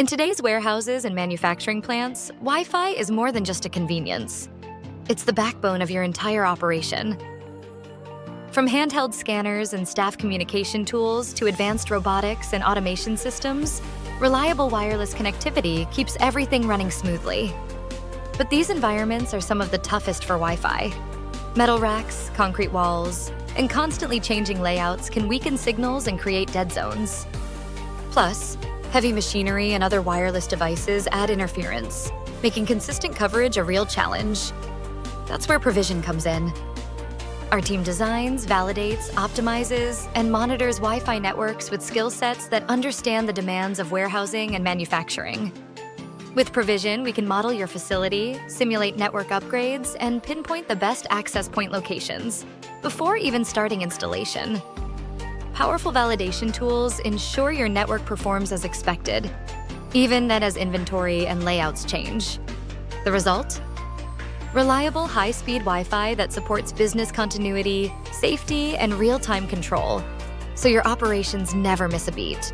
In today's warehouses and manufacturing plants, Wi-Fi is more than just a convenience. It's the backbone of your entire operation. From handheld scanners and staff communication tools to advanced robotics and automation systems, reliable wireless connectivity keeps everything running smoothly. But these environments are some of the toughest for Wi-Fi. Metal racks, concrete walls, and constantly changing layouts can weaken signals and create dead zones. Plus, heavy machinery and other wireless devices add interference, making consistent coverage a real challenge. That's where Provision comes in. Our team designs, validates, optimizes, and monitors Wi-Fi networks with skill sets that understand the demands of warehousing and manufacturing. With Provision, we can model your facility, simulate network upgrades, and pinpoint the best access point locations before even starting installation. Powerful validation tools ensure your network performs as expected, even as inventory and layouts change. The result? Reliable, high-speed Wi-Fi that supports business continuity, safety, and real-time control, so your operations never miss a beat.